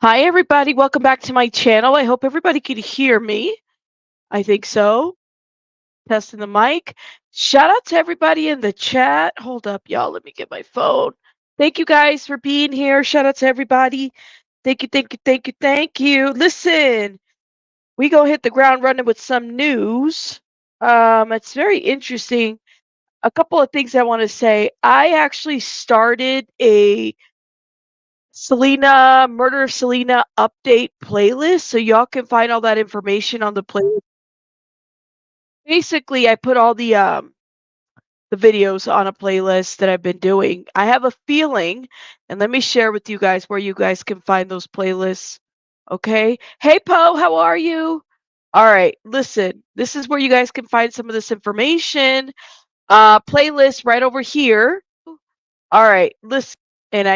Hi, everybody. Welcome back to my channel. I hope everybody can hear me. I think so. Testing the mic. Shout out to everybody in the chat. Hold up, y'all. Let me get my phone. Thank you guys for being here. Shout out to everybody. Thank you, thank you, thank you, thank you. Listen, we go hit the ground running with some news. It's very interesting. A couple of things I want to say. I actually started a Murder of Selena update playlist, so y'all can find all that information on the playlist. Basically, I put all the videos on a playlist that I've been doing. I have a feeling, and let me share with you guys where you guys can find those playlists. Okay? Hey Poe, how are you? All right, listen. This is where you guys can find some of this information. Playlist right over here. All right, listen, and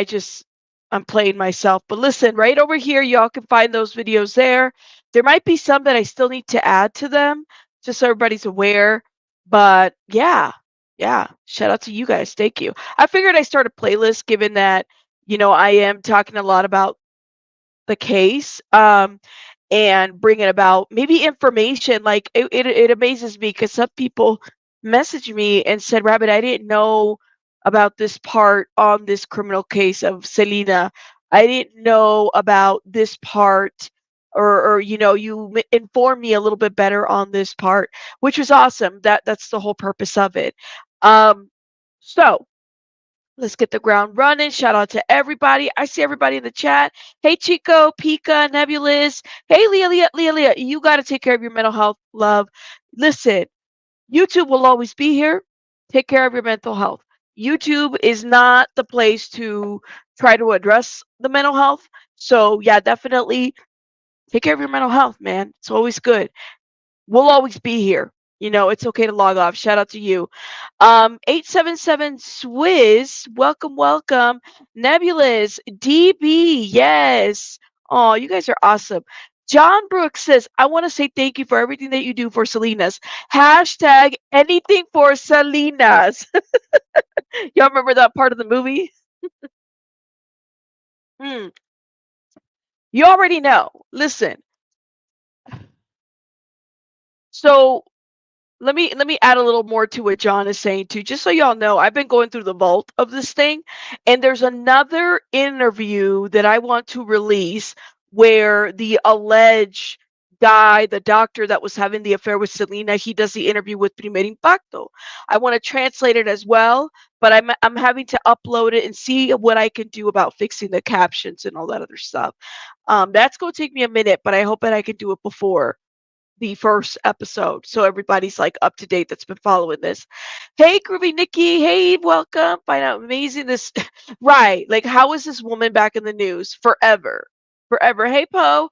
I'm playing myself, but listen, right over here, y'all can find those videos there. There might be some that I still need to add to them, just so everybody's aware. But yeah, shout out to you guys. Thank you. I figured I start a playlist given that, I am talking a lot about the case, and bringing about maybe information. Like it amazes me because some people messaged me and said, Rabbit, I didn't know about this part on this criminal case of Selena. I didn't know about this part, or you informed me a little bit better on this part, which was awesome. That's the whole purpose of it. So let's get the ground running. Shout out to everybody. I see everybody in the chat. Hey, Chico, Pika, Nebulous. Hey, Leah. You got to take care of your mental health, love. Listen, YouTube will always be here. Take care of your mental health. YouTube is not the place to try to address the mental health. So, yeah, definitely take care of your mental health, man. It's always good. We'll always be here. It's okay to log off. Shout out to you. 877 Swiss, welcome. Nebulous, DB, yes. Oh, you guys are awesome. John Brooks says, I want to say thank you for everything that you do for Selena's. Hashtag anything for Selena's. Y'all remember that part of the movie? Hmm. You already know. Listen. So let me add a little more to what John is saying too. Just so y'all know, I've been going through the vault of this thing, and there's another interview that I want to release where the alleged guy, the doctor that was having the affair with Selena, he does the interview with Primer Impacto. I want to translate it as well, but I'm having to upload it and see what I can do about fixing the captions and all that other stuff. That's going to take me a minute, but I hope that I can do it before the first episode, so everybody's like up to date that's been following this. Hey, Groovy Nikki. Hey, welcome. Find out amazing this. Right. Like, how is this woman back in the news? Forever. Forever. Hey, Poe.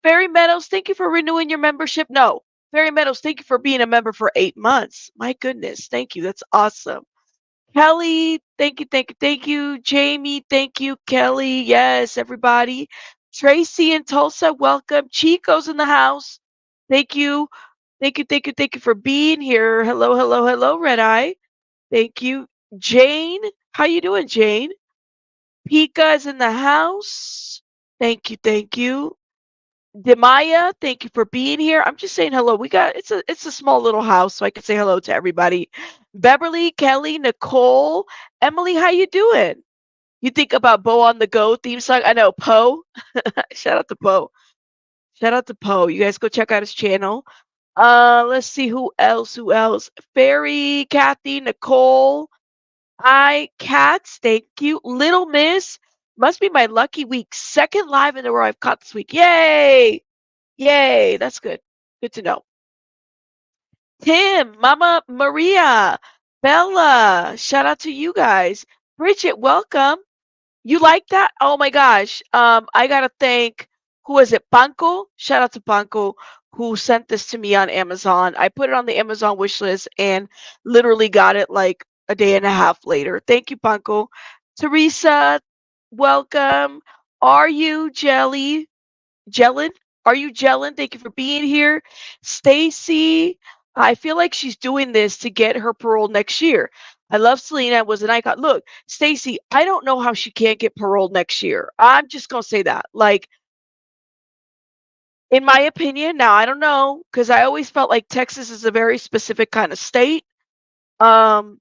Fairy Meadows, thank you for renewing your membership. No. Fairy Meadows, thank you for being a member for 8 months. My goodness. Thank you. That's awesome. Kelly, thank you, thank you, thank you. Jamie, thank you. Kelly, yes, everybody. Tracy in Tulsa, welcome. Chico's in the house. Thank you. Thank you for being here. Hello, Red Eye. Thank you. Jane, how you doing, Jane? Pika is in the house. Thank you. Demaya, thank you for being here. I'm just saying hello. It's a small little house, so I can say hello to everybody. Beverly, Kelly, Nicole, Emily, how you doing? You think about Bo on the Go theme song? I know, Poe. Shout out to Poe. Shout out to Poe. You guys go check out his channel. Let's see who else. Fairy, Kathy, Nicole, Cats, thank you. Little Miss, must be my lucky week. Second live in a row I've caught this week. Yay! Yay, that's good. Good to know. Tim, Mama Maria, Bella, shout out to you guys. Bridget, welcome. You like that? Oh my gosh. I gotta thank, who was it? Panko? Shout out to Panko, who sent this to me on Amazon. I put it on the Amazon wish list and literally got it like a day and a half later. Thank you, Panko. Teresa, welcome. Are you Jellin? Are you Jellin? Thank you for being here. Stacy, I feel like she's doing this to get her parole next year. I love Selena, was an icon. Look, Stacy, I don't know how she can't get parole next year. I'm just gonna say that. Like, In my opinion, now I don't know, because I always felt like Texas is a very specific kind of state. Um,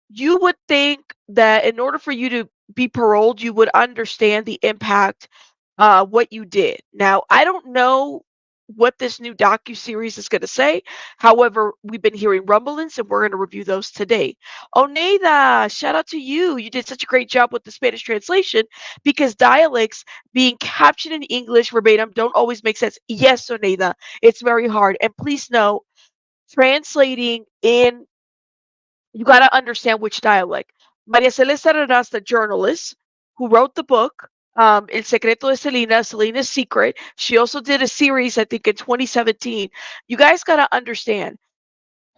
you would think that in order for you to be paroled, you would understand the impact, what you did. Now, I don't know what this new docu-series is gonna say. However, we've been hearing rumblings, and we're gonna review those today. Oneida, shout out to you. You did such a great job with the Spanish translation because dialects being captioned in English verbatim don't always make sense. Yes, Oneida, it's very hard. And please know, translating in you got to understand which dialect. Maria Celeste Herreras, the journalist who wrote the book, El Secreto de Selena, Selena's Secret. She also did a series, I think, in 2017. You guys got to understand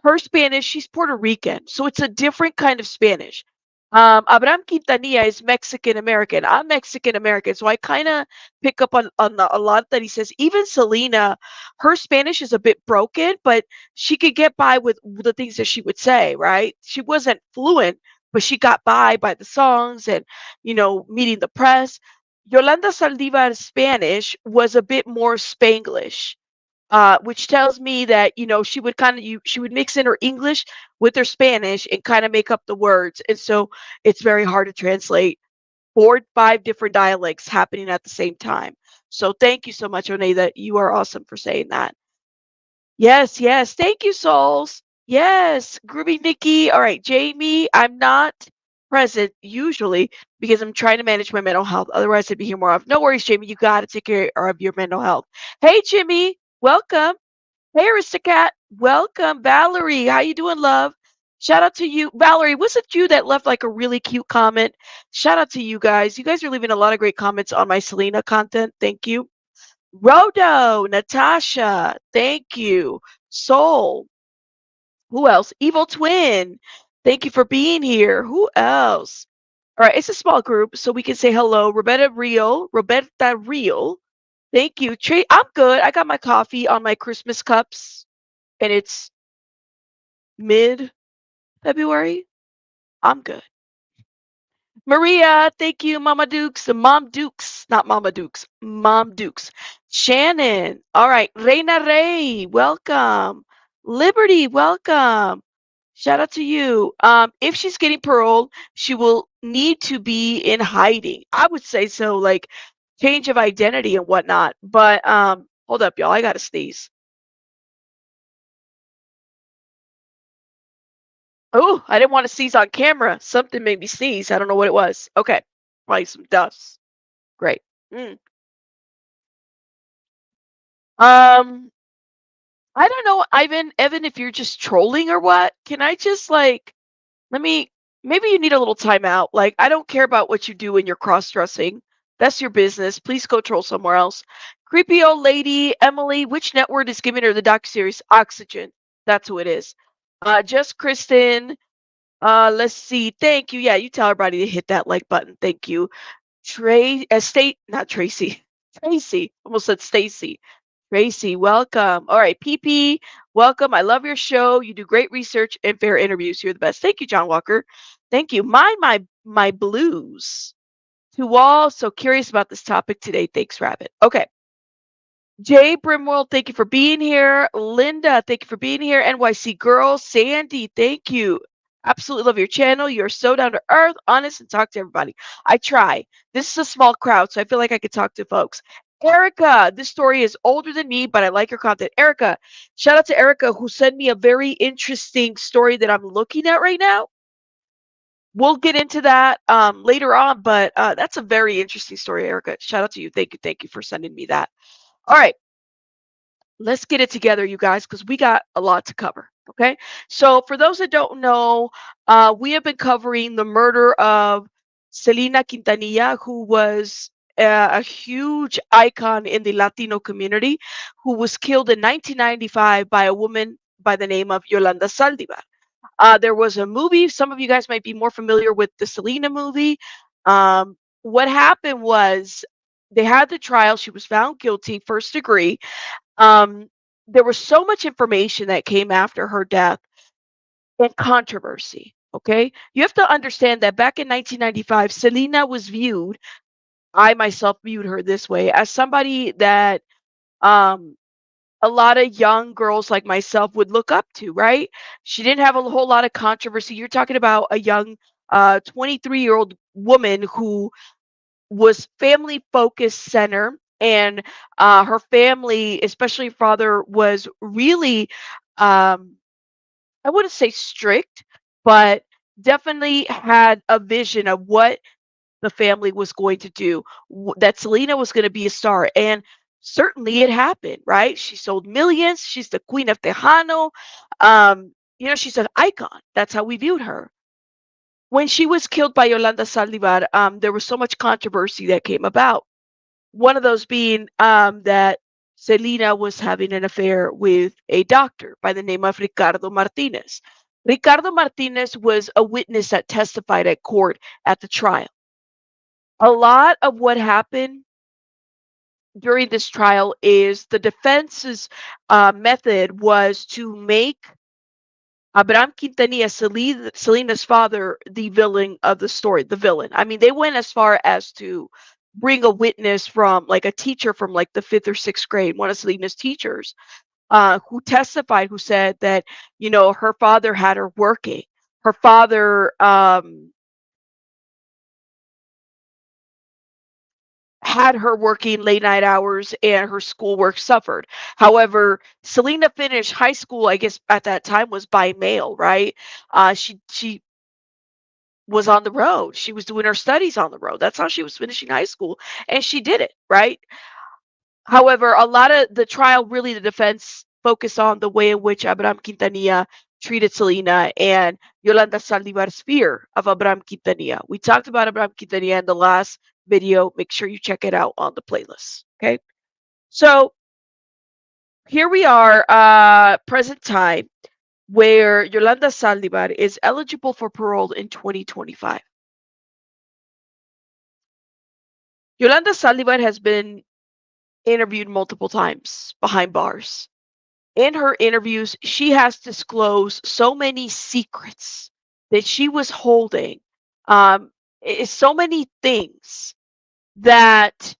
her Spanish, she's Puerto Rican, so it's a different kind of Spanish. Abraham Quintanilla is Mexican American. I'm Mexican American, so I kind of pick up a lot that he says. Even Selena, her Spanish is a bit broken, but she could get by with the things that she would say. Right? She wasn't fluent, but she got by the songs and meeting the press. Yolanda Saldivar's Spanish was a bit more Spanglish, which tells me that she would she would mix in her English with her Spanish and kind of make up the words, and so it's very hard to translate 4 5 different dialects happening at the same time. So thank you so much, Oneida. You are awesome for saying that. Yes, yes. Thank you, souls. Yes, Groovy Nikki. All right, Jamie. I'm not present usually because I'm trying to manage my mental health. Otherwise, I'd be here more often. No worries, Jamie. You got to take care of your mental health. Hey, Jimmy. Welcome. Hey, Aristocat. Welcome, Valerie. How you doing, love? Shout out to you, Valerie. Was it you that left like a really cute comment? Shout out to you guys. You guys are leaving a lot of great comments on my Selena content. Thank you. Rodo, Natasha, thank you. Soul, who else? Evil Twin, thank you for being here. Who else? All right, it's a small group, so we can say hello. Roberta Real, thank you. I'm good. I got my coffee on my Christmas cups, and it's mid February. I'm good. Maria, thank you. Mama Dukes, Mom Dukes, not Mama Dukes, Mom Dukes. Shannon, all right. Reina Ray, welcome. Liberty, welcome. Shout out to you. If she's getting paroled, she will need to be in hiding. I would say so, like change of identity and whatnot. But hold up, y'all. I gotta sneeze. Oh, I didn't want to sneeze on camera. Something made me sneeze. I don't know what it was. Okay, probably some dust. Great. Mm. Um, I don't know, Evan, if you're just trolling or what. Can I just like let me maybe you need a little timeout. Like, I don't care about what you do when you're cross-dressing. That's your business. Please go troll somewhere else. Creepy old lady, Emily, which network is giving her the docu-series? Oxygen. That's who it is. Just Kristen. Let's see. Thank you. Yeah, you tell everybody to hit that like button. Thank you. Not Tracy. Tracy. Almost said Stacy. Tracy, welcome. All right, PP, welcome. I love your show. You do great research and fair interviews. You're the best. Thank you, John Walker. Thank you. Mind my blues. To all so curious about this topic today. Thanks, Rabbit. Okay. Jay Brimwell, thank you for being here. Linda, thank you for being here. NYC Girl, Sandy, thank you. Absolutely love your channel. You're so down to earth, honest, and talk to everybody. I try. This is a small crowd, so I feel like I could talk to folks. Erica, this story is older than me, but I like your content. Erica, shout out to Erica who sent me a very interesting story that I'm looking at right now. We'll get into that later on, but that's a very interesting story, Erica. Shout out to you. Thank you for sending me that. All right, let's get it together, you guys, because we got a lot to cover. Okay, so for those that don't know, we have been covering the murder of Selena Quintanilla, who was a huge icon in the Latino community, who was killed in 1995 by a woman by the name of Yolanda Saldivar. There was a movie. Some of you guys might be more familiar with the Selena movie. What happened was they had the trial. She was found guilty, first degree. um, there was so much information that came after her death and controversy. Okay, you have to understand that back in 1995, Selena was viewed. I myself viewed her this way as somebody that a lot of young girls like myself would look up to, right? She didn't have a whole lot of controversy. You're talking about a young 23-year-old woman who was family focused center, and her family, especially father, was really I wouldn't say strict, but definitely had a vision of what the family was going to do, that Selena was going to be a star. And certainly it happened, right? She sold millions. She's the queen of Tejano. She's an icon. That's how we viewed her. When she was killed by Yolanda Saldivar, there was so much controversy that came about. One of those being that Selena was having an affair with a doctor by the name of Ricardo Martinez. Ricardo Martinez was a witness that testified at court at the trial. A lot of what happened during this trial is the defense's method was to make Abraham Quintanilla, Selena's father, the villain of the story, the villain. I mean, they went as far as to bring a witness from like a teacher from like the fifth or sixth grade, one of Selena's teachers, who testified, who said that, her father had her working. Her father had her working late night hours and her schoolwork suffered. However, Selena finished high school, I guess at that time was by mail, right? She was on the road. She was doing her studies on the road. That's how she was finishing high school, and she did it, right? However, a lot of the trial, really the defense focused on the way in which Abraham Quintanilla treated Selena and Yolanda Saldivar's fear of Abraham Quintanilla. We talked about Abraham Quintanilla in the last video. Make sure you check it out on the playlist. Okay. So here we are, present time, where Yolanda Saldivar is eligible for parole in 2025. Yolanda Saldivar has been interviewed multiple times behind bars. In her interviews, she has disclosed so many secrets that she was holding, so many things that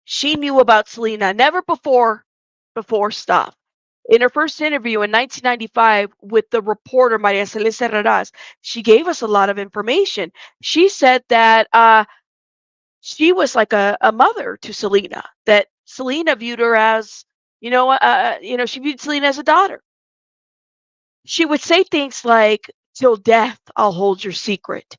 she knew about Selena, never before stuff. In her first interview in 1995 with the reporter Maria Celeste, she gave us a lot of information. She said that she was like a mother to Selena, that Selena viewed her as, she viewed Selena as a daughter. She would say things like, "Till death, I'll hold your secret."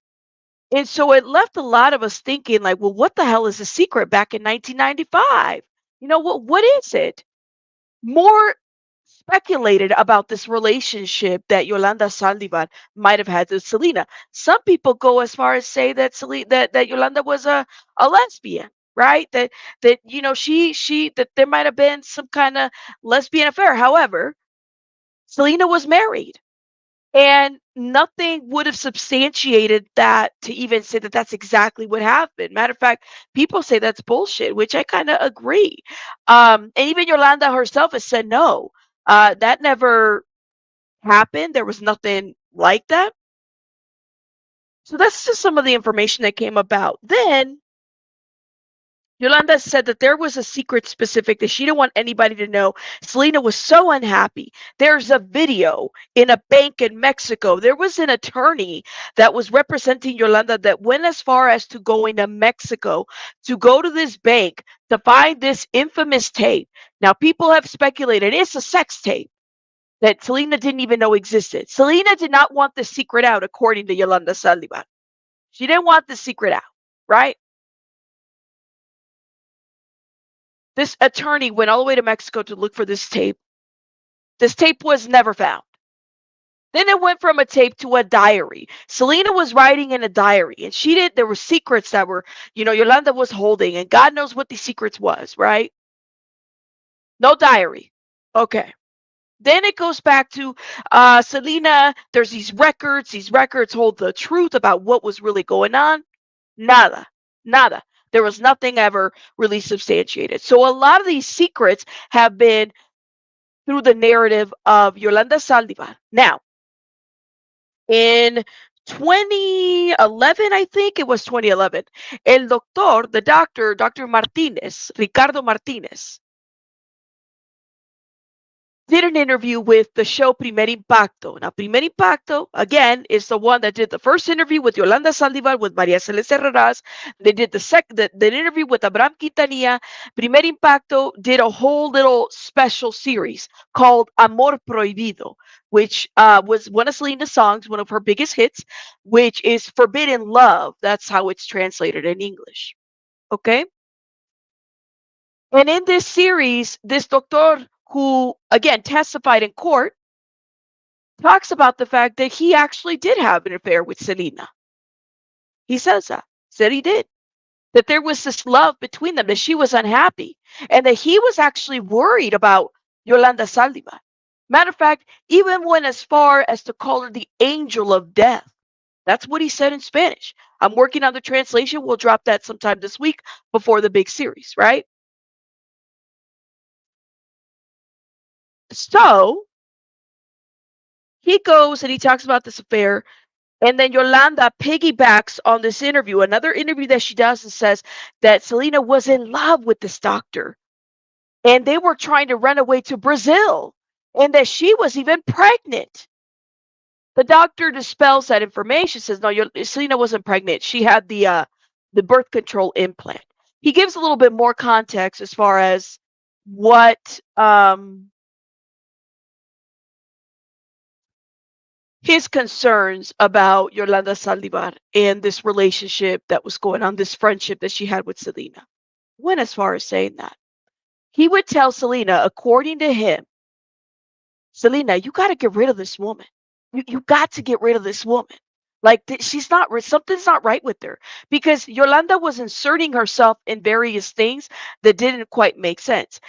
And so it left a lot of us thinking, like, well, what the hell is a secret back in 1995? What is it? More speculated about this relationship that Yolanda Saldivar might have had with Selena. Some people go as far as say that that Yolanda was a lesbian, right? That she that there might have been some kind of lesbian affair. However, Selena was married, and nothing would have substantiated that to even say that that's exactly what happened. Matter of fact, people say that's bullshit, which I kind of agree. And even Yolanda herself has said no, that never happened. There was nothing like that. So that's just some of the information that came about. Then Yolanda said that there was a secret specific that she didn't want anybody to know. Selena was so unhappy. There's a video in a bank in Mexico. There was an attorney that was representing Yolanda that went as far as to going to Mexico to go to this bank to find this infamous tape. Now, people have speculated it's a sex tape that Selena didn't even know existed. Selena did not want the secret out, according to Yolanda Saldivar. She didn't want the secret out, right? This attorney went all the way to Mexico to look for this tape. This tape was never found. Then it went from a tape to a diary. Selena was writing in a diary, and there were secrets that were, Yolanda was holding, and God knows what these secrets was, right? No diary. Okay. Then it goes back to Selena. There's these records. These records hold the truth about what was really going on. Nada. Nada. There was nothing ever really substantiated. So a lot of these secrets have been through the narrative of Yolanda Saldivar. Now, in 2011, I think it was 2011, the doctor, Dr. Martinez, Ricardo Martinez, did an interview with the show Primer Impacto. Now, Primer Impacto, again, is the one that did the first interview with Yolanda Saldivar, with Maria Celeste Herreras. They did the interview with Abraham Quintanilla. Primer Impacto did a whole little special series called Amor Prohibido, which was one of Selena's songs, one of her biggest hits, which is Forbidden Love. That's how it's translated in English. Okay? And in this series, this doctor who, again, testified in court, talks about the fact that he actually did have an affair with Selena. He says that, said he did. That there was this love between them, that she was unhappy, and that he was actually worried about Yolanda Saldivar. Matter of fact, even went as far as to call her the angel of death. That's what he said in Spanish. I'm working on the translation. We'll drop that sometime this week before the big series, right? So he goes and he talks about this affair, and then Yolanda piggybacks on this interview, another interview that she does, and says that Selena was in love with this doctor, and they were trying to run away to Brazil, and that she was even pregnant. The doctor dispels that information, says, no, Selena wasn't pregnant. She had the birth control implant. He gives a little bit more context as far as what his concerns about Yolanda Saldivar and this relationship that was going on, this friendship that she had with Selena. Went as far as saying that. He would tell Selena, according to him, Selena, you got to get rid of this woman. You got to get rid of this woman. Like, she's not, something's not right with her, because Yolanda was inserting herself in various things that didn't quite make sense.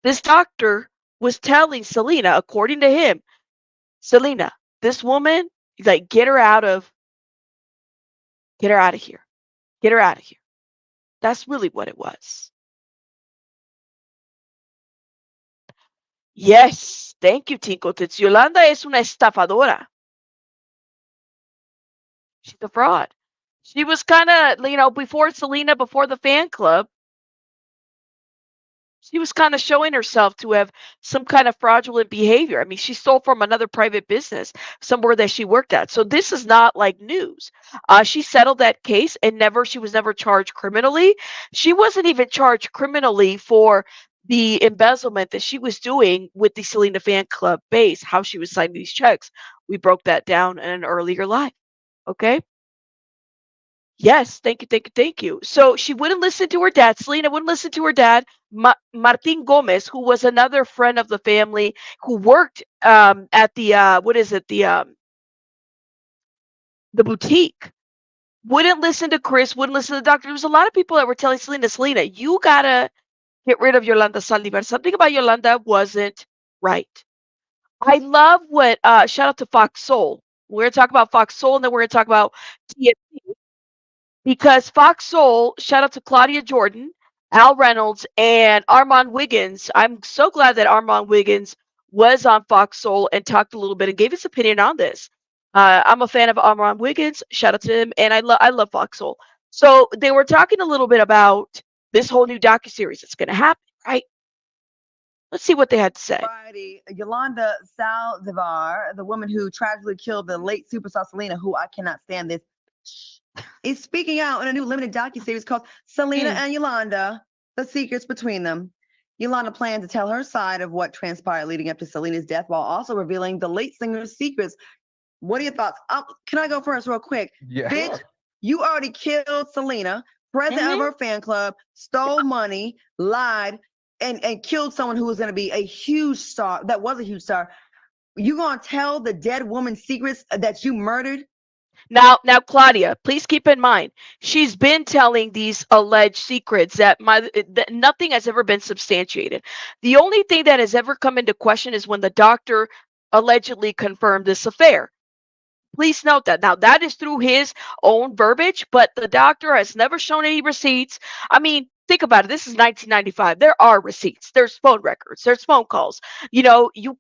This doctor was telling Selena, according to him, Selena, this woman, like, get her out of here. Get her out of here. That's really what it was. Yes, thank you, Tinkle Tits. Yolanda es una estafadora. She's a fraud. She was kind of, before Selena, before the fan club, she was kind of showing herself to have some kind of fraudulent behavior. I mean, she stole from another private business somewhere that she worked at. So this is not like news. She settled that case, and she was never charged criminally. She wasn't even charged criminally for the embezzlement that she was doing with the Selena fan club base, how she was signing these checks. We broke that down in an earlier live. Okay. Yes, thank you, thank you, thank you. So she wouldn't listen to her dad. Selena wouldn't listen to her dad. Martin Gomez, who was another friend of the family, who worked at the the boutique, wouldn't listen to Chris, wouldn't listen to the doctor. There was a lot of people that were telling Selena, you gotta get rid of Yolanda Saldivar. Something about Yolanda wasn't right. I love what shout out to Fox Soul. We're gonna talk about Fox Soul, and then we're gonna talk about TFC. Because Fox Soul, shout out to Claudia Jordan, Al Reynolds, and Armand Wiggins. I'm so glad that Armand Wiggins was on Fox Soul and talked a little bit and gave his opinion on this. I'm a fan of Armand Wiggins. Shout out to him, and I love Fox Soul. So they were talking a little bit about this whole new docuseries that's going to happen, right? Let's see what they had to say. Friday, Yolanda Saldivar, the woman who tragically killed the late superstar Selena, who I cannot stand this, is speaking out in a new limited docuseries called Selena and Yolanda, The Secrets Between Them. Yolanda plans to tell her side of what transpired leading up to Selena's death, while also revealing the late singer's secrets. What are your thoughts? Can I go first real quick? Yeah. Bitch, you already killed Selena, president of her fan club, stole money, lied, and killed someone who was going to be a huge star, that was a huge star. You going to tell the dead woman's secrets that you murdered? Now, Claudia, please keep in mind, she's been telling these alleged secrets that nothing has ever been substantiated. The only thing that has ever come into question is when the doctor allegedly confirmed this affair. Please note that. Now, that is through his own verbiage, but the doctor has never shown any receipts. I mean, think about it. This is 1995. There are receipts. There's phone records. There's phone calls.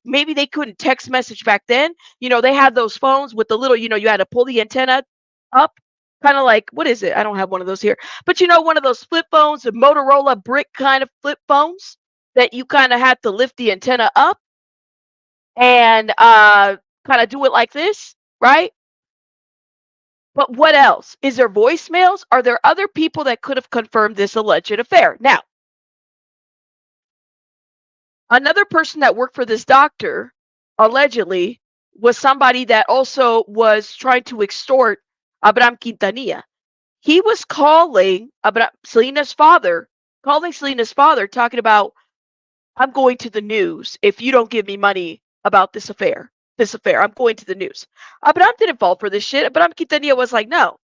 Maybe they couldn't text message back then. They had those phones with the little, you had to pull the antenna up, kind of like, what is it? I don't have one of those here. But one of those flip phones, the Motorola brick kind of flip phones that you kind of had to lift the antenna up and kind of do it like this, right? But what else? Is there voicemails? Are there other people that could have confirmed this alleged affair? Now, another person that worked for this doctor, allegedly, was somebody that also was trying to extort Abraham Quintanilla. He was calling Selena's father, talking about, I'm going to the news if you don't give me money about this affair. I'm going to the news. Abraham didn't fall for this shit. Abraham Quintanilla was like, no.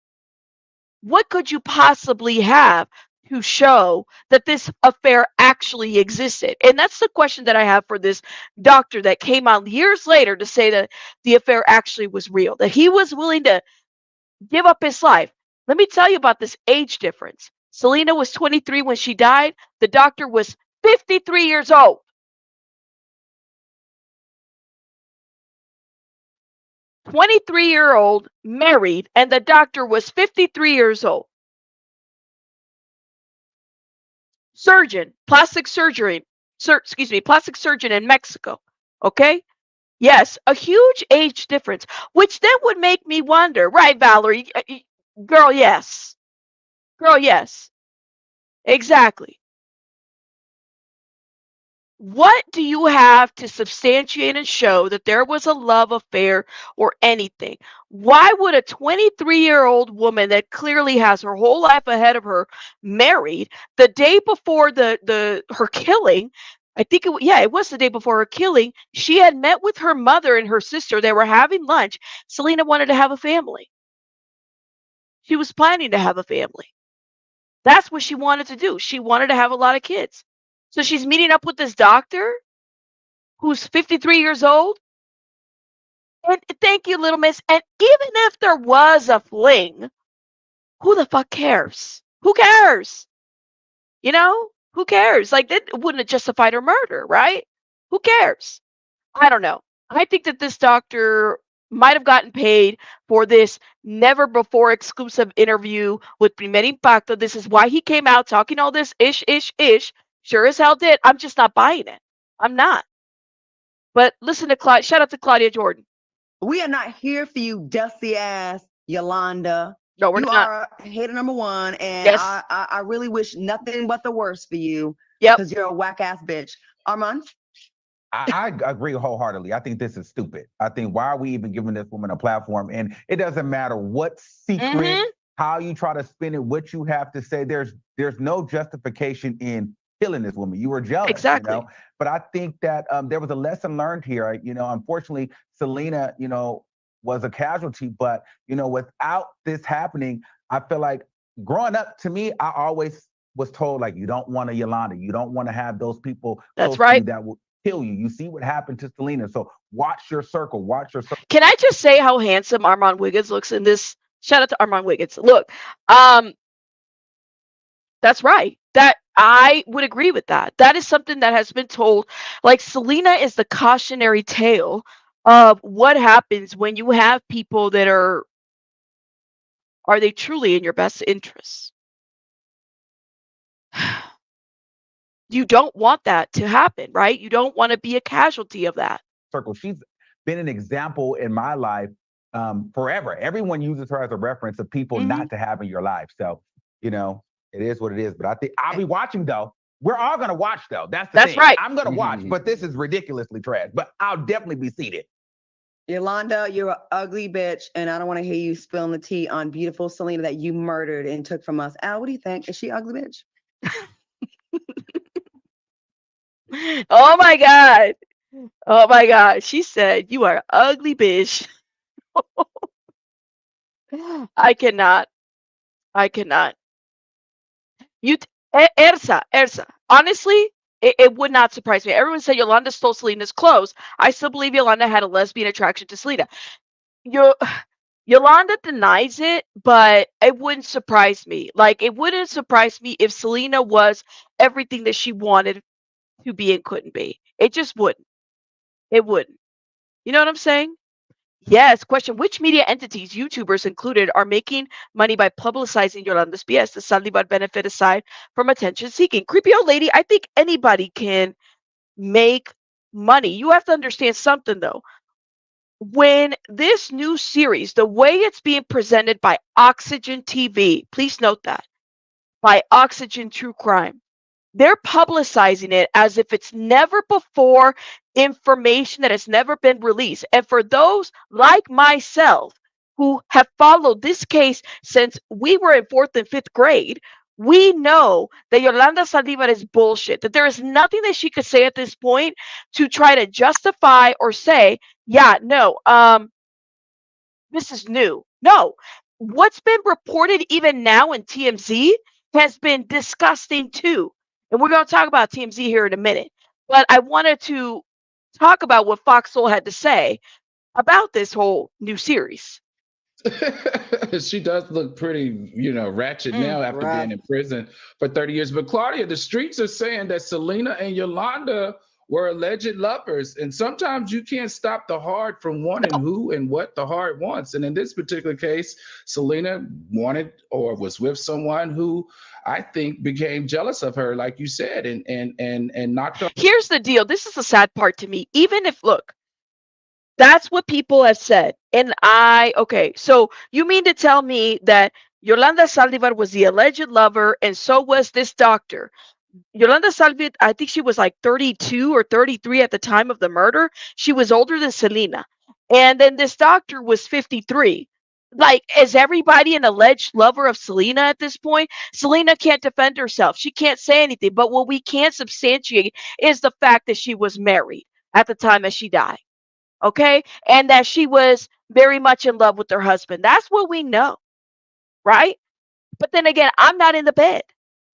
What could you possibly have to show that this affair actually existed? And that's the question that I have for this doctor that came out years later to say that the affair actually was real, that he was willing to give up his life. Let me tell you about this age difference. Selena was 23 when she died. The doctor was 53 years old. 23-year-old married, and the doctor was 53 years old. Plastic surgeon in Mexico. Okay? Yes, a huge age difference, which then would make me wonder, right, Valerie? Girl, yes. Exactly. What do you have to substantiate and show that there was a love affair or anything? Why would a 23-year-old woman that clearly has her whole life ahead of her, married, the day before her killing, I think it was the day before her killing, she had met with her mother and her sister. They were having lunch. Selena wanted to have a family. She was planning to have a family. That's what she wanted to do. She wanted to have a lot of kids. So she's meeting up with this doctor who's 53 years old. And thank you, little miss. And even if there was a fling, who the fuck cares? Who cares? You know, who cares? Like, that wouldn't have justified her murder, right? Who cares? I don't know. I think that this doctor might have gotten paid for this never before exclusive interview with Primer Impacto. This is why he came out talking all this ish. Sure as hell did. I'm just not buying it. I'm not. But listen to Claudia. Shout out to Claudia Jordan. We are not here for you, dusty ass Yolanda. No, we're you not. are hater number one, and Yes. I really wish nothing but the worst for you. Yep. Because you're a whack ass bitch. Armand? I agree wholeheartedly. I think this is stupid. I think, why are we even giving this woman a platform? And it doesn't matter what secret, how you try to spin it, what you have to say. There's no justification in killing this woman. You were jealous. Exactly. You know? But I think that there was a lesson learned here. You know, unfortunately, Selena, you know, was a casualty. But, you know, without this happening, I feel like growing up, to me, I always was told, like, you don't want a Yolanda. You don't want to have those people That's right. that will kill you. You see what happened to Selena. So watch your circle. Can I just say how handsome Armand Wiggins looks in this? Shout out to Armand Wiggins. Look, that's right. That I would agree with that. That is something that has been told. Like, Selena is the cautionary tale of what happens when you have people that are they truly in your best interests? You don't want that to happen, right? You don't want to be a casualty of that. Circle. She's been an example in my life forever. Everyone uses her as a reference of people not to have in your life. So, you know, it is what it is. But I think I'll be watching, though. We're all going to watch, though. That's thing. Right. I'm going to watch, but this is ridiculously trash. But I'll definitely be seated. Yolanda, you're an ugly bitch, and I don't want to hear you spilling the tea on beautiful Selena that you murdered and took from us. Al, what do you think? Is she an ugly bitch? Oh my God. Oh my God. She said, you are an ugly bitch. I cannot. Ersa. Honestly, it would not surprise me. Everyone said Yolanda stole Selena's clothes. I still believe Yolanda had a lesbian attraction to Selena. Yolanda denies it, but it wouldn't surprise me. Like, it wouldn't surprise me if Selena was everything that she wanted to be and couldn't be. It just wouldn't. It wouldn't. You know what I'm saying? Yes. Question: which media entities, YouTubers included, are making money by publicizing Yolanda's BS? The Saldivar benefit aside from attention seeking? Creepy old lady. I think anybody can make money. You have to understand something though. When this new series, the way it's being presented by Oxygen TV, please note that, by Oxygen True Crime, they're publicizing it as if it's never before information that has never been released. And for those like myself who have followed this case since we were in fourth and fifth grade, we know that Yolanda Saldivar is bullshit, that there is nothing that she could say at this point to try to justify or say, yeah, no, this is new. No, what's been reported even now in TMZ has been disgusting too. And we're going to talk about TMZ here in a minute. But I wanted to talk about what Fox Soul had to say about this whole new series. She does look pretty, ratchet now after being in prison for 30 years. But Claudia, the streets are saying that Selena and Yolanda were alleged lovers. And sometimes you can't stop the heart from wanting who and what the heart wants. And in this particular case, Selena wanted or was with someone who I think became jealous of her, like you said, and knocked her. Here's the deal. This is the sad part to me. Even if, look, that's what people have said. And okay, so you mean to tell me that Yolanda Saldivar was the alleged lover and so was this doctor? Yolanda Saldivar, I think she was like 32 or 33 at the time of the murder. She was older than Selena. And then this doctor was 53. Like, is everybody an alleged lover of Selena at this point? Selena can't defend herself. She can't say anything. But what we can't substantiate is the fact that she was married at the time that she died. Okay? And that she was very much in love with her husband. That's what we know. Right? But then again, I'm not in the bed.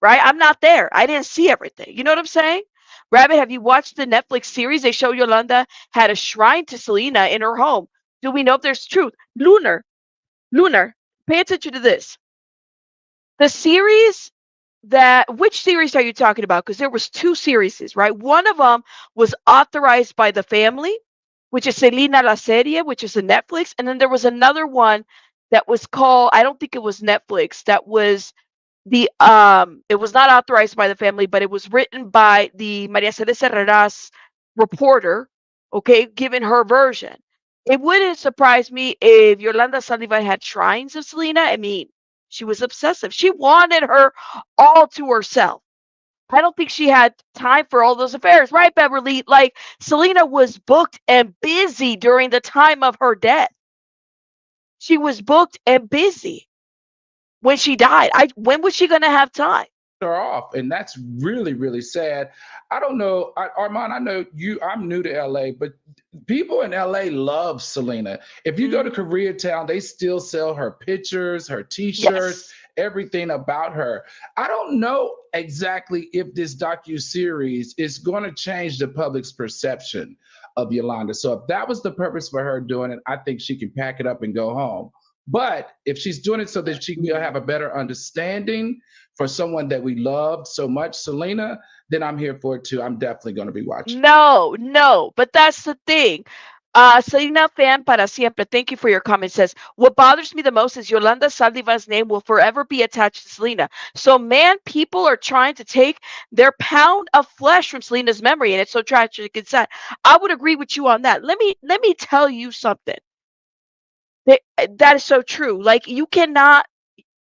Right? I'm not there. I didn't see everything. You know what I'm saying? Rabbit, have you watched the Netflix series? They show Yolanda had a shrine to Selena in her home. Do we know if there's truth? Lunar, pay attention to this. The series which series are you talking about? Because there was two series, right? One of them was authorized by the family, which is Selena La Serie, which is a Netflix. And then there was another one that was called, I don't think it was Netflix, that was it was not authorized by the family, but it was written by the Maria Celeste Herrera's reporter, okay, given her version. It wouldn't surprise me if Yolanda Saldivar had shrines of Selena. I mean, she was obsessive. She wanted her all to herself. I don't think she had time for all those affairs, right, Beverly? Like, Selena was booked and busy during the time of her death. She was booked and busy when she died. When was she going to have time? Her off, and that's really, really sad. I don't know, Armand, I know I'm new to LA, but people in LA love Selena. If you go to Koreatown, they still sell her pictures, her t-shirts, everything about her. I don't know exactly if this docu-series is going to change the public's perception of Yolanda. So if that was the purpose for her doing it, I think she can pack it up and go home. But if she's doing it so that she can have a better understanding for someone that we loved so much, Selena, then I'm here for it too. I'm definitely going to be watching. No, but that's the thing. Selena fan para siempre. Thank you for your comment. Says, what bothers me the most is Yolanda Saldivar's name will forever be attached to Selena. So, man, people are trying to take their pound of flesh from Selena's memory, and it's so tragic and sad. I would agree with you on that. Let me tell you something. That is so true. Like, you cannot,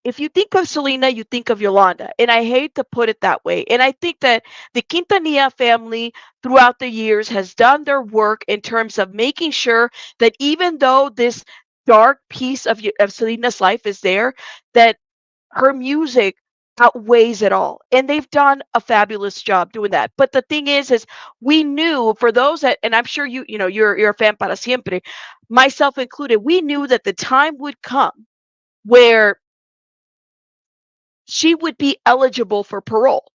if you think of Selena, you think of Yolanda. And I hate to put it that way. And I think that the Quintanilla family throughout the years has done their work in terms of making sure that even though this dark piece of Selena's life is there, that her music outweighs it all. And they've done a fabulous job doing that. But the thing is we knew, for those that, and I'm sure you're a fan para siempre, myself included, we knew that the time would come where she would be eligible for parole.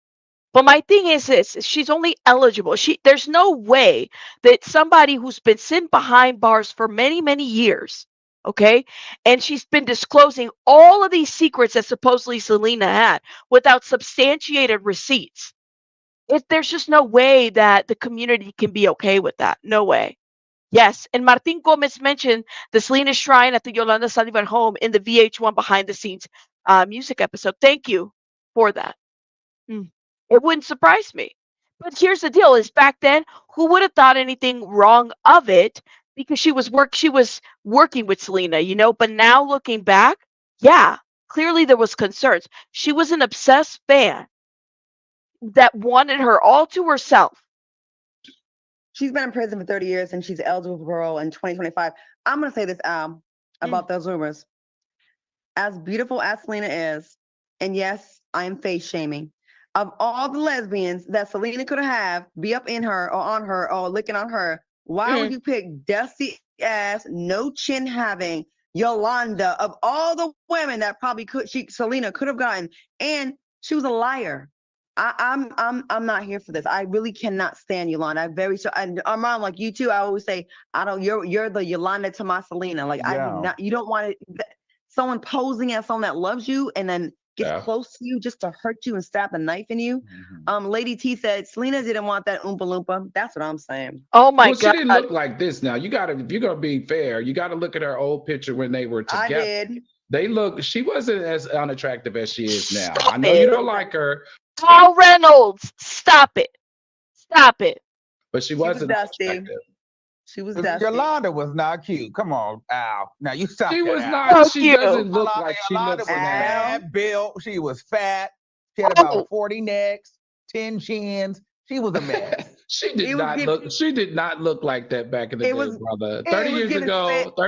But my thing is this, she's only eligible. There's no way that somebody who's been sitting behind bars for many, many years, okay, and she's been disclosing all of these secrets that supposedly Selena had without substantiated receipts. There's just no way that the community can be okay with that. No way. Yes, and Martin Gomez mentioned the Selena Shrine at the Yolanda Saldivar home in the VH1 behind the scenes music episode. Thank you for that. It wouldn't surprise me But here's the deal: is back then, who would have thought anything wrong of it? Because she was working with Selena, you know. But now looking back, yeah, clearly there was concerns. She was an obsessed fan that wanted her all to herself. She's been in prison for 30 years and she's eligible for parole in 2025. I'm going to say this, about those rumors. As beautiful as Selena is, and yes, I am face shaming, of all the lesbians that Selena could have be up in her or on her or licking on her, why would you pick dusty ass, no chin having Yolanda of all the women that probably Selena could have gotten? And she was a liar. I'm not here for this. I really cannot stand Yolanda. And Armand, like you too, I always say, you're the Yolanda to my Selena. Like you don't want someone posing as someone that loves you and then gets close to you just to hurt you and stab a knife in you. Lady T said Selena didn't want that Oompa Loompa. That's what I'm saying. Oh my God. She didn't look like this now. If you're gonna be fair, you gotta look at her old picture when they were together. I did. She wasn't as unattractive as she is now. I know you don't like her. Paul Reynolds, stop it. Stop it. But she wasn't dusty. She was dusty. Yolanda was not cute. Come on, Al. Now you stop. She was Al. not. She cute. doesn't look like she Yolanda looks was now. bad built. She was fat. She had about 40 necks, 10 chins. She was a mess. She did not look like that back in the day, brother. 30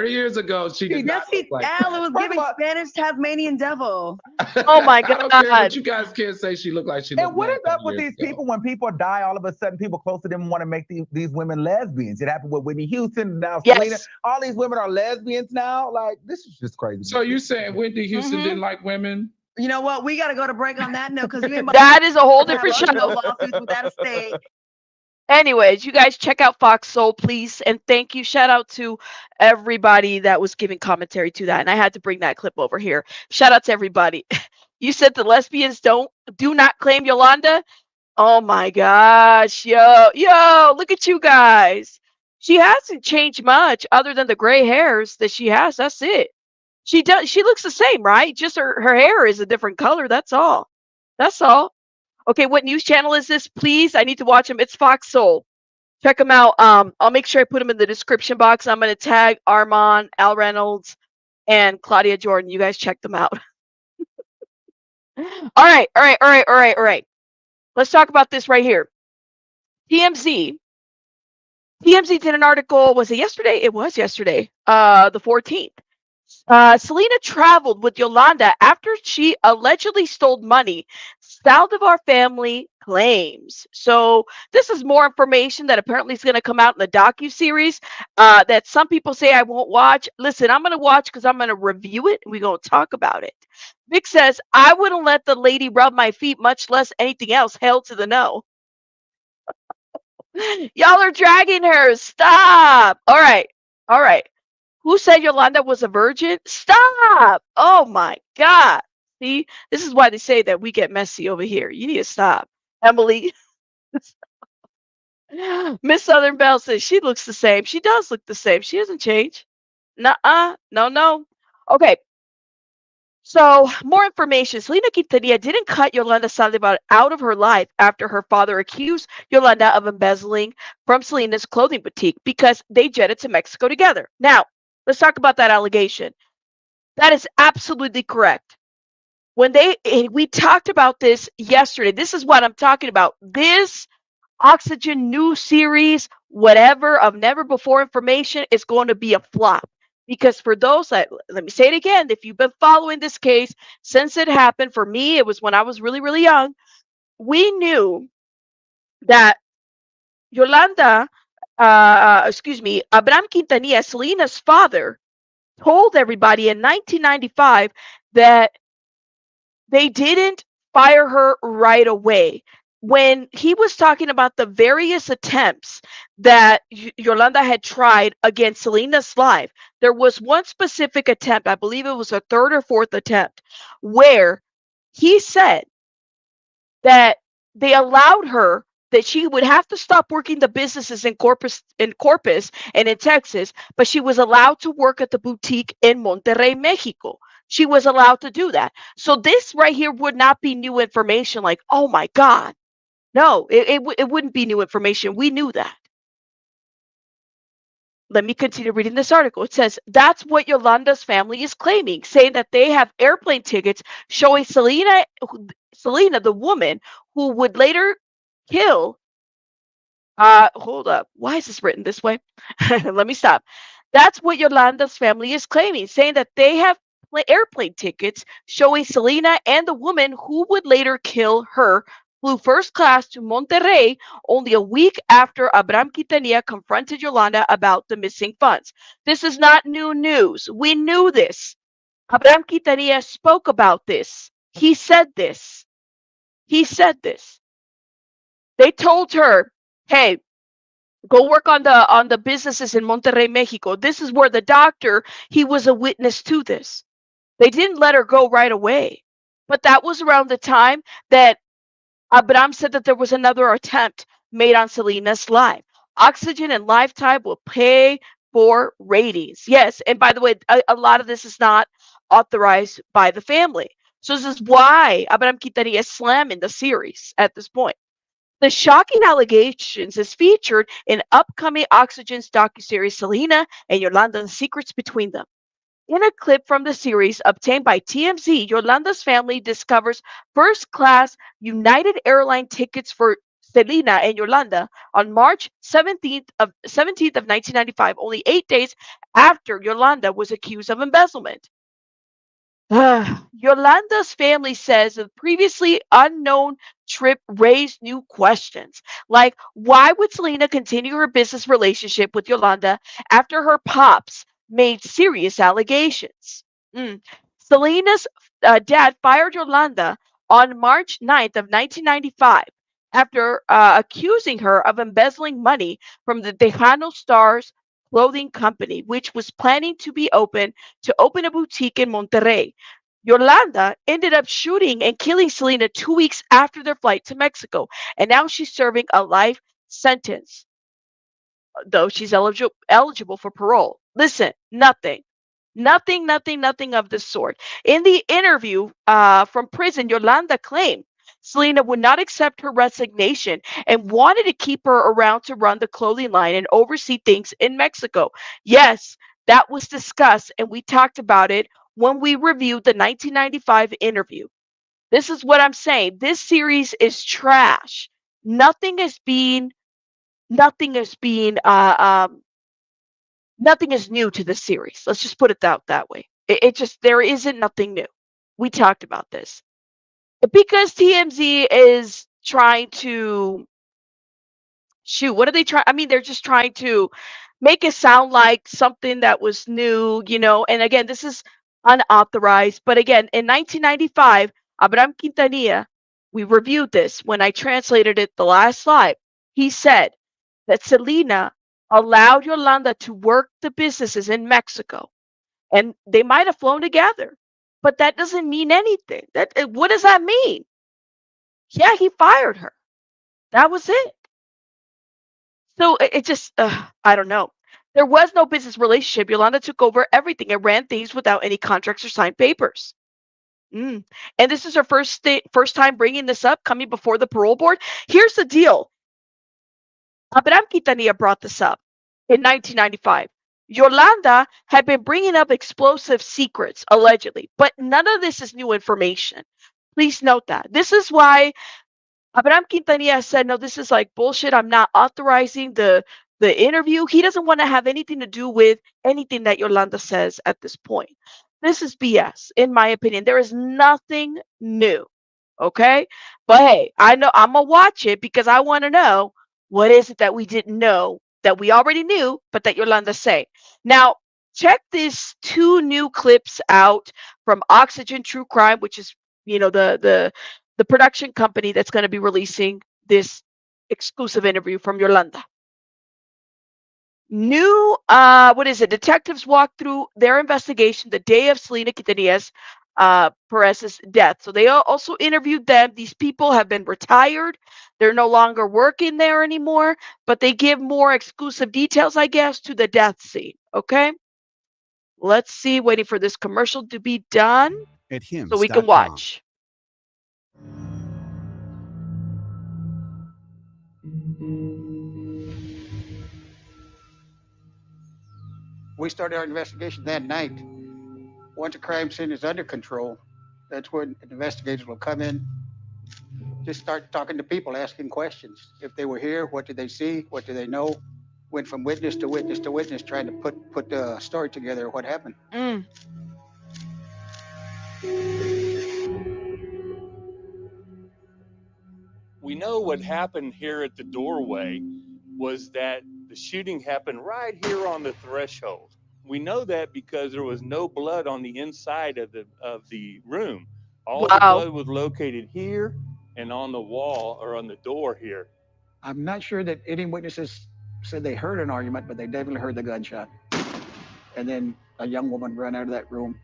years ago, she did not look like that. Al was giving Spanish Tasmanian devil. Oh my God. I don't care, but you guys can't say she looked like she looked. And what is up with these people when people die, all of a sudden people close to them want to make these women lesbians? It happened with Whitney Houston, now Selena. All these women are lesbians now. Like, this is just crazy. So you saying Whitney Houston didn't like women? You know what? We got to go to break on that note because that is a whole different show. Lawsuits with that estate. Anyways, you guys check out Fox Soul, please. And thank you. Shout out to everybody that was giving commentary to that. And I had to bring that clip over here. Shout out to everybody. You said the lesbians do not claim Yolanda. Oh my gosh. Yo, look at you guys. She hasn't changed much other than the gray hairs that she has. That's it. She looks the same, right? Just her hair is a different color. That's all. That's all. Okay, what news channel is this? Please, I need to watch them. It's Fox Soul. Check them out. I'll make sure I put them in the description box. I'm going to tag Armand, Al Reynolds, and Claudia Jordan. You guys check them out. All right. Let's talk about this right here. TMZ did an article. Was it yesterday? It was yesterday, the 14th. Selena traveled with Yolanda after she allegedly stole money, Saldivar family claims. So this is more information that apparently is going to come out in the DOCU-Series that some people say I won't watch. Listen, I'm going to watch because I'm going to review it and we're going to talk about it. Vic says, I wouldn't let the lady rub my feet, much less anything else. Hell to the no. Y'all are dragging her. Stop. All right. Who said Yolanda was a virgin? Stop! Oh my God. See, this is why they say that we get messy over here. You need to stop. Emily. Miss Southern Belle says she looks the same. She does look the same. She hasn't changed. Nuh-uh. No. Okay. So, more information. Selena Quintanilla didn't cut Yolanda Saldivar out of her life after her father accused Yolanda of embezzling from Selena's clothing boutique because they jetted to Mexico together. Now, let's talk about that allegation. That is absolutely correct. We talked about this yesterday. This is what I'm talking about. This Oxygen new series, whatever, of never before information is going to be a flop. Because for those that, let me say it again, if you've been following this case since it happened, for me, it was when I was really, really young. We knew that Abraham Quintanilla, Selena's father, told everybody in 1995 that they didn't fire her right away. When he was talking about the various attempts that Yolanda had tried against Selena's life, there was one specific attempt, I believe it was a third or fourth attempt, where he said that they allowed her, that she would have to stop working the businesses in Corpus and in Texas, but she was allowed to work at the boutique in Monterrey, Mexico. She was allowed to do that. So this right here would not be new information like, oh my God. No, it wouldn't be new information. We knew that. Let me continue reading this article. It says, that's what Yolanda's family is claiming, saying that they have airplane tickets showing Selena, the woman who would later kill. Hold up. Why is this written this way? Let me stop. That's what Yolanda's family is claiming, saying that they have airplane tickets showing Selena and the woman who would later kill her flew first class to Monterrey only a week after Abraham Quintanilla confronted Yolanda about the missing funds. This is not new news. We knew this. Abraham Quintanilla spoke about this. He said this. He said this. They told her, hey, go work on the businesses in Monterrey, Mexico. This is where the doctor, he was a witness to this. They didn't let her go right away. But that was around the time that Abraham said that there was another attempt made on Selena's life. Oxygen and Lifetime will pay for ratings. Yes, and by the way, a lot of this is not authorized by the family. So this is why Abraham Quintanilla is slamming the series at this point. The shocking allegations is featured in upcoming Oxygen's docu-series Selena and Yolanda, the secrets between them. In a clip from the series obtained by TMZ, Yolanda's family discovers first-class United Airline tickets for Selena and Yolanda on March 17th of 1995, only 8 days after Yolanda was accused of embezzlement. Yolanda's family says the previously unknown trip raised new questions, like why would Selena continue her business relationship with Yolanda after her pops made serious allegations? Selena's dad fired Yolanda on March 9th of 1995 after accusing her of embezzling money from the Tejano Stars clothing company, which was planning to open a boutique in Monterrey. Yolanda ended up shooting and killing Selena 2 weeks after their flight to Mexico, and now she's serving a life sentence, though she's eligible for parole. Listen, nothing of the sort. In the interview from prison, Yolanda claimed Selena would not accept her resignation and wanted to keep her around to run the clothing line and oversee things in Mexico. Yes, that was discussed, and we talked about it when we reviewed the 1995 interview. This is what I'm saying. This series is trash. Nothing is new to the series. Let's just put it that way. There isn't nothing new. We talked about this. Because TMZ is trying to what are they trying? I mean, they're just trying to make it sound like something that was new, and again, this is unauthorized. But again, in 1995, Abraham Quintanilla, we reviewed this when I translated it the last slide. He said that Selena allowed Yolanda to work the businesses in Mexico, and they might have flown together, but that doesn't mean anything. What does that mean? Yeah, he fired her. That was it. So it just, I don't know. There was no business relationship. Yolanda took over everything and ran things without any contracts or signed papers. And this is her first time bringing this up, coming before the parole board. Here's the deal. Abraham Quintanilla brought this up in 1995. Yolanda had been bringing up explosive secrets, allegedly, but none of this is new information. Please note that. This is why Abraham Quintanilla said, no, this is like bullshit. I'm not authorizing the interview. He doesn't want to have anything to do with anything that Yolanda says at this point. This is BS, in my opinion. There is nothing new. Okay? But hey, I know I'm going to watch it because I want to know what is it that we didn't know that we already knew, but that Yolanda say. Now, check these 2 new clips out from Oxygen True Crime, which is, the production company that's going to be releasing this exclusive interview from Yolanda. New, detectives walk through their investigation the day of Selena Quintanilla's Pérez's death. So they also interviewed them. These people have been retired. They're no longer working there anymore, but they give more exclusive details, I guess, to the death scene. Okay? Let's see, waiting for this commercial to be done so we can watch. We started our investigation that night. Once the crime scene is under control, that's when investigators will come in, just start talking to people, asking questions. If they were here, what did they see? What do they know? Went from witness to witness to witness, trying to put the story together of what happened. We know what happened here at the doorway was that the shooting happened right here on the threshold. We know that because there was no blood on the inside of the room. All the blood was located here and on the wall or on the door here. I'm not sure that any witnesses said they heard an argument, but they definitely heard the gunshot. And then a young woman ran out of that room.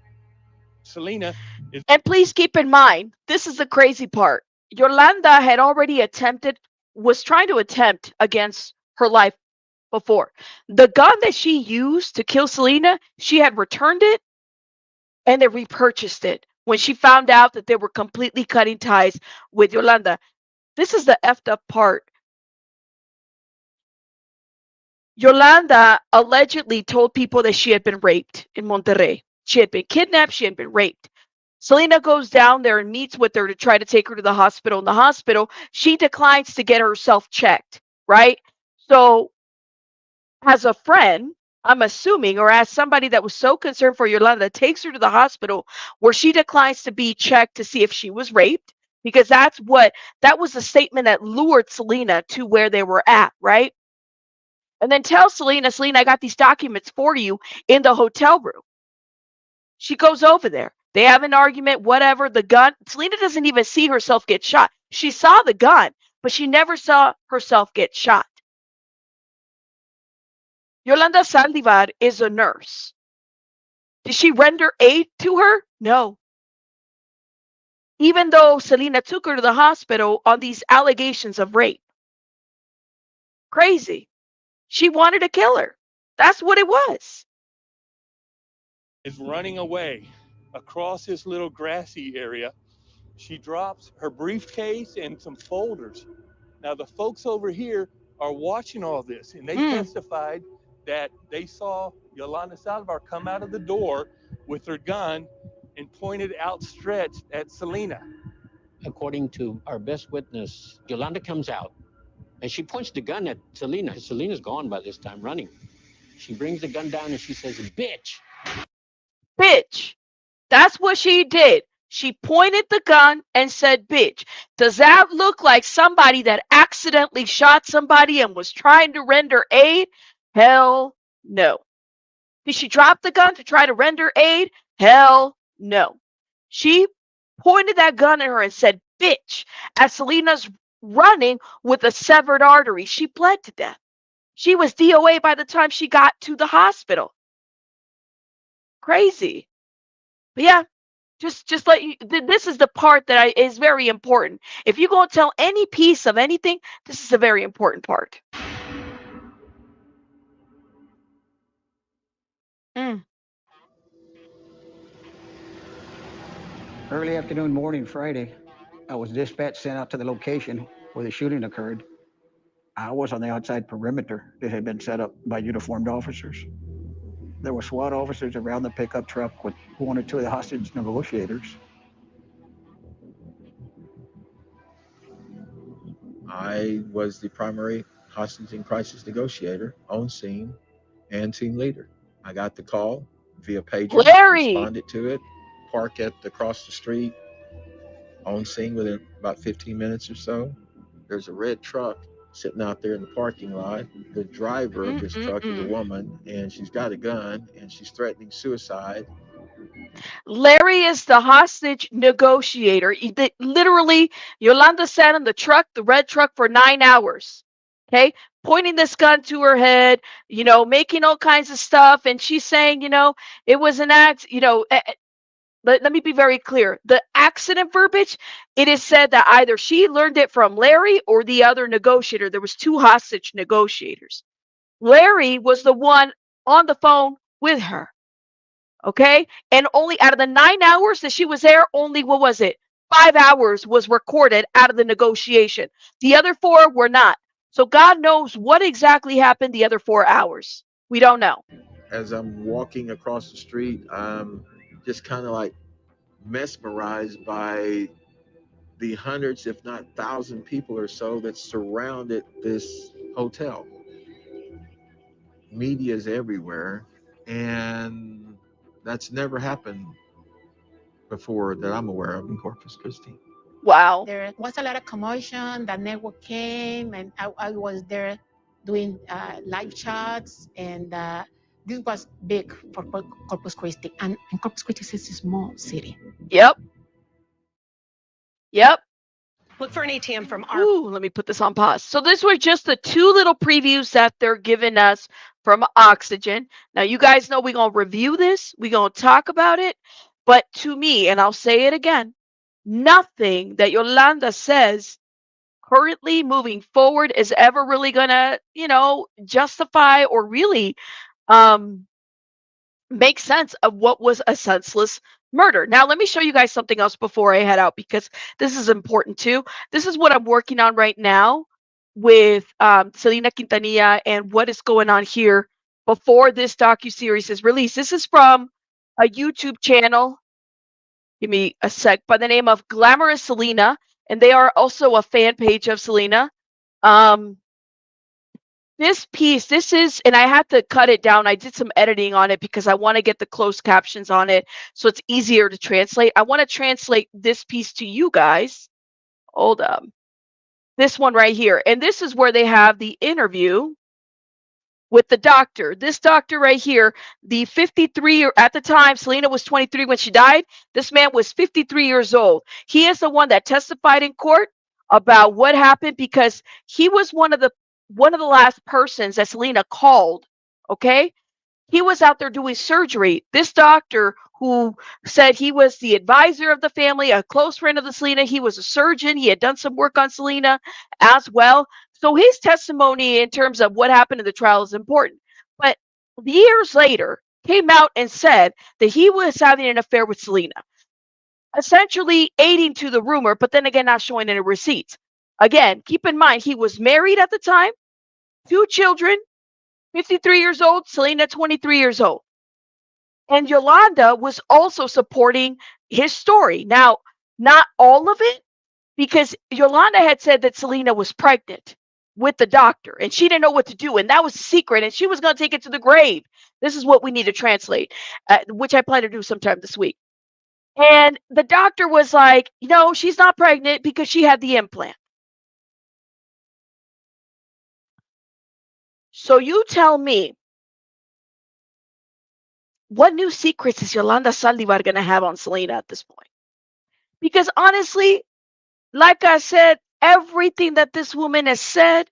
Selena is... And please keep in mind, this is the crazy part. Yolanda had already was trying to attempt against her life before. The gun that she used to kill Selena, she had returned it and then repurchased it when she found out that they were completely cutting ties with Yolanda. This is the effed up part. Yolanda allegedly told people that she had been raped in Monterrey. She had been kidnapped. She had been raped. Selena goes down there and meets with her to try to take her to the hospital. In the hospital, she declines to get herself checked, right? So as a friend, I'm assuming, or as somebody that was so concerned for Yolanda, takes her to the hospital where she declines to be checked to see if she was raped, because that was the statement that lured Selena to where they were at, right? And then tells Selena, I got these documents for you in the hotel room. She goes over there. They have an argument, whatever. The gun, Selena doesn't even see herself get shot. She saw the gun, but she never saw herself get shot. Yolanda Saldivar is a nurse. Did she render aid to her? No. Even though Selena took her to the hospital on these allegations of rape. Crazy. She wanted to kill her. That's what it was. Is running away across this little grassy area. She drops her briefcase and some folders. Now the folks over here are watching all this, and they testified that they saw Yolanda Saldivar come out of the door with her gun and pointed outstretched at Selena. According to our best witness, Yolanda comes out and she points the gun at Selena. Selena's gone by this time, running. She brings the gun down and she says, "Bitch." Bitch. That's what she did. She pointed the gun and said, bitch. Does that look like somebody that accidentally shot somebody and was trying to render aid? Hell no. Did she drop the gun to try to render aid? Hell no. She pointed that gun at her and said, bitch, as Selena's running with a severed artery. She bled to death. She was DOA by the time she got to the hospital. Crazy. But yeah, just let you, this is the part that is very important. If you're going to tell any piece of anything, this is a very important part. Early afternoon, morning, Friday, I was dispatched sent out to the location where the shooting occurred. I was on the outside perimeter that had been set up by uniformed officers. There were SWAT officers around the pickup truck with one or two of the hostage negotiators. I was the primary hostage and crisis negotiator on scene and team leader. I got the call via pager, responded to it, parked across the street, on scene within about 15 minutes or so. There's a red truck sitting out there in the parking lot. The driver of this truck is a woman, and she's got a gun, and she's threatening suicide. Larry is the hostage negotiator. Literally, Yolanda sat in the truck, the red truck, for 9 hours. Okay, pointing this gun to her head, making all kinds of stuff. And she's saying, it was an act, let me be very clear. The accident verbiage, it is said that either she learned it from Larry or the other negotiator. There was two hostage negotiators. Larry was the one on the phone with her. Okay? And only out of the 9 hours that she was there, only, 5 hours was recorded out of the negotiation. The other 4 were not. So God knows what exactly happened the other 4 hours. We don't know. as I'm walking across the street, I'm just kind of like mesmerized by the hundreds, if not thousand people or so that surrounded this hotel. Media's everywhere, and that's never happened before that I'm aware of in Corpus Christi. Wow. There was a lot of commotion. The network came, and I was there doing live chats, and this was big for Corpus Christi. And Corpus Christi is a small city. Yep. Yep. Look for an ATM from our. Ooh, let me put this on pause. So this were just the 2 little previews that they're giving us from Oxygen. Now, you guys know we're going to review this. We're going to talk about it. But to me, and I'll say it again, nothing that Yolanda says currently moving forward is ever really going to, justify or really make sense of what was a senseless murder. Now, let me show you guys something else before I head out, because this is important too. This is what I'm working on right now with Selena Quintanilla and what is going on here before this docu-series is released. This is from a YouTube channel. Give me a sec. By the name of Glamorous Selena, and they are also a fan page of Selena. This piece, and I had to cut it down. I did some editing on it because I want to get the closed captions on it so it's easier to translate. I want to translate this piece to you guys. Hold up. This one right here. And this is where they have the interview with the doctor. This doctor right here, the 53, at the time, Selena was 23 when she died. This man was 53 years old. He is the one that testified in court about what happened, because he was one of the last persons that Selena called. Okay, he was out there doing surgery. This doctor, who said he was the advisor of the family, a close friend of the Selena, he was a surgeon. He had done some work on Selena as well. So his testimony in terms of what happened in the trial is important. But years later, came out and said that he was having an affair with Selena, essentially aiding to the rumor, but then again, not showing any receipts. Again, keep in mind, he was married at the time, 2 children, 53 years old, Selena 23 years old. And Yolanda was also supporting his story. Now, not all of it, because Yolanda had said that Selena was pregnant with the doctor and she didn't know what to do. And that was a secret, and she was going to take it to the grave. This is what we need to translate, which I plan to do sometime this week. And the doctor was like, no, she's not pregnant because she had the implant. So you tell me, what new secrets is Yolanda Saldivar going to have on Selena at this point? Because honestly, like I said, everything that this woman has said,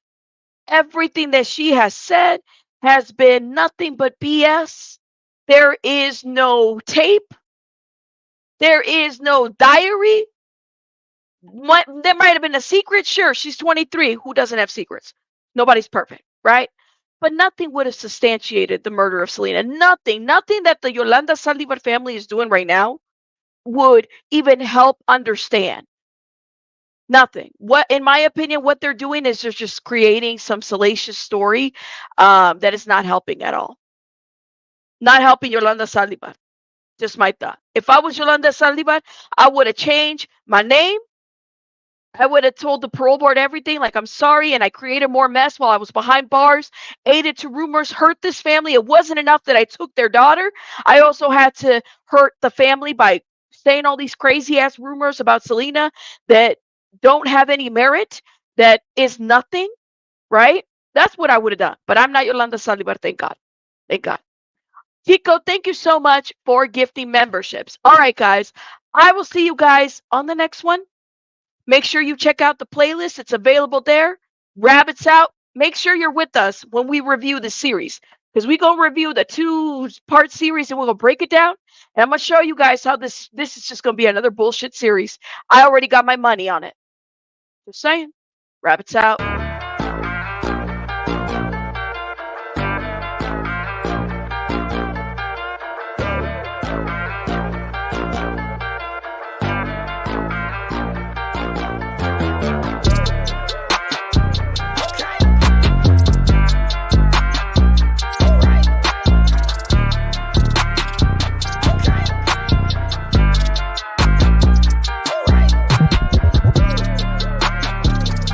everything that she has said has been nothing but BS. There is no tape. There is no diary. There might have been a secret. Sure, she's 23. Who doesn't have secrets? Nobody's perfect, right? But nothing would have substantiated the murder of Selena. Nothing that the Yolanda Saldivar family is doing right now would even help understand. Nothing. What, in my opinion, what they're doing is they're just creating some salacious story that is not helping at all. Not helping Yolanda Saldivar. Just my thought. If I was Yolanda Saldivar, I would have changed my name. I would have told the parole board everything, like, I'm sorry, and I created more mess while I was behind bars, aided to rumors, hurt this family. It wasn't enough that I took their daughter. I also had to hurt the family by saying all these crazy ass rumors about Selena that don't have any merit, that is nothing, right? That's what I would have done. But I'm not Yolanda Saldivar, thank God. Thank God. Chico, thank you so much for gifting memberships. All right, guys. I will see you guys on the next one. Make sure you check out the playlist. It's available there. Rabbits out. Make sure you're with us when we review the series, because we're going to review the 2-part series and we're going to break it down. And I'm going to show you guys how this is just going to be another bullshit series. I already got my money on it. Just saying. Rabbits out.